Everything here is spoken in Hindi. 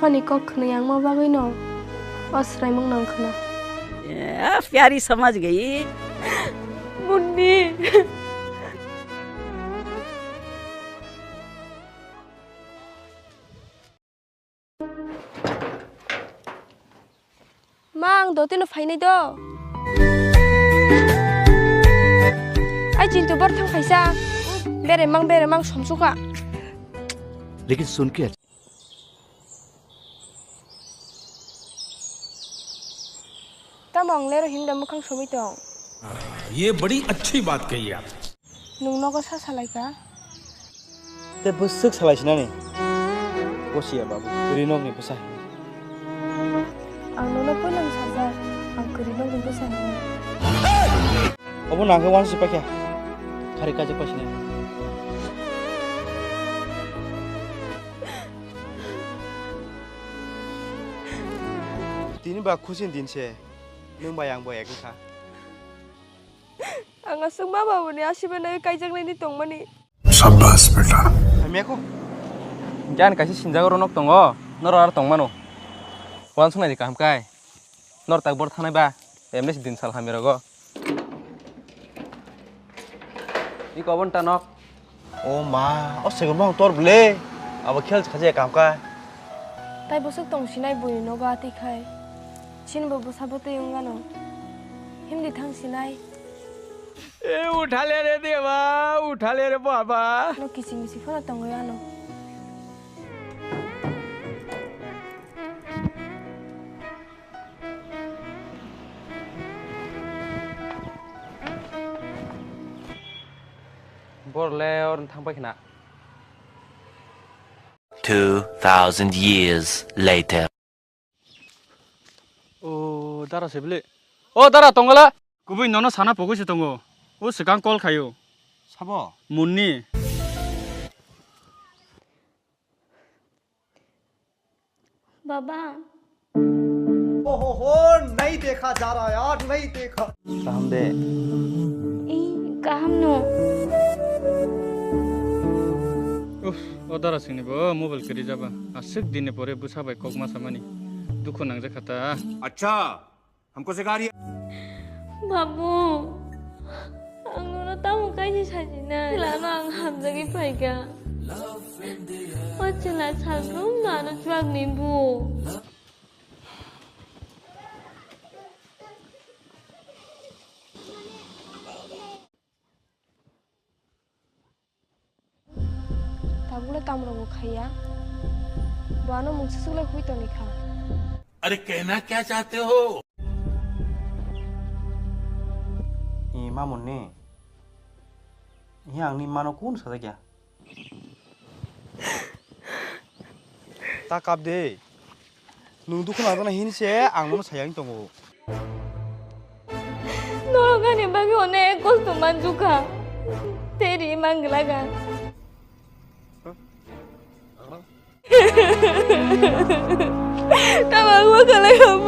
फनी कखने यांग मा बागै न असराय मंग नंखना प्यारी समझ गई Munni mang do tin phai nei do ai chin tu bar thang phaisa bere mang somsuka लेकिन सुन के tamong lero him da mukhang somi tong ये बड़ी अच्छी बात कही आप nung no ko sa salai ka ते बुसुक सालायसिना नि बसिया बाबु रिनोग नि Busa ang no no po lang saja ang kuri no gun sa ni अब नांगो वान सिपाख्या खारि काजे पसिना दिन बा खुसिन दिनसे नों बायां बया गखा ang asung ma ba ni asiba na kai jang ni tong mani शाबाश बेटा मेको जान कासे सिनजागो रनक दङ नर आर तंमानो वान सुनाय काम काय नर ताक बर थानाय बा एमनेस दिन साल हामिरगो इ कबन टानक ओ मा ओ सेगन मा तोर बले अब खेल खाजे काम का tai bosuk tong sinai bui no ga ti khai chin bo bosabo te yunga no himdi thang sinai ए उठा ले रे देवा उठा ले रे बाबा no kising si phone tong ya no बरले और थांबाय खना 2,000 years later. ओ दारा सेबले ओ दारा तंगला गुबै ननो साना पगैसे दङ ओ सिगां कल खायो साबो मुन्नी बाबा ओहो नहीं देखा जा रहा यार नहीं देखा काम दे i kaham no उफ ओ दारा सिंनिबो मोबाइल करि जाबा आसिक दिने परे बुसाबाय ककमा सामानि दुखु नांजे खाता अच्छा हमको सिखा रही है babu ang no tamu kai si sajina lano ang hamjagi paiga ochila salrum na no chuak ni bu tabula tamro mo khaya bano mungsusule hui to ni kha अरे कहना क्या चाहते हो 이 마문네 이 양니 마노 군 사자기야 딱갑데 능 두고 나더나 흰세 앙노 사양 동고 너가 내 방에 오네 고스만 주가 तेरी मांग लगा तब वो कले हम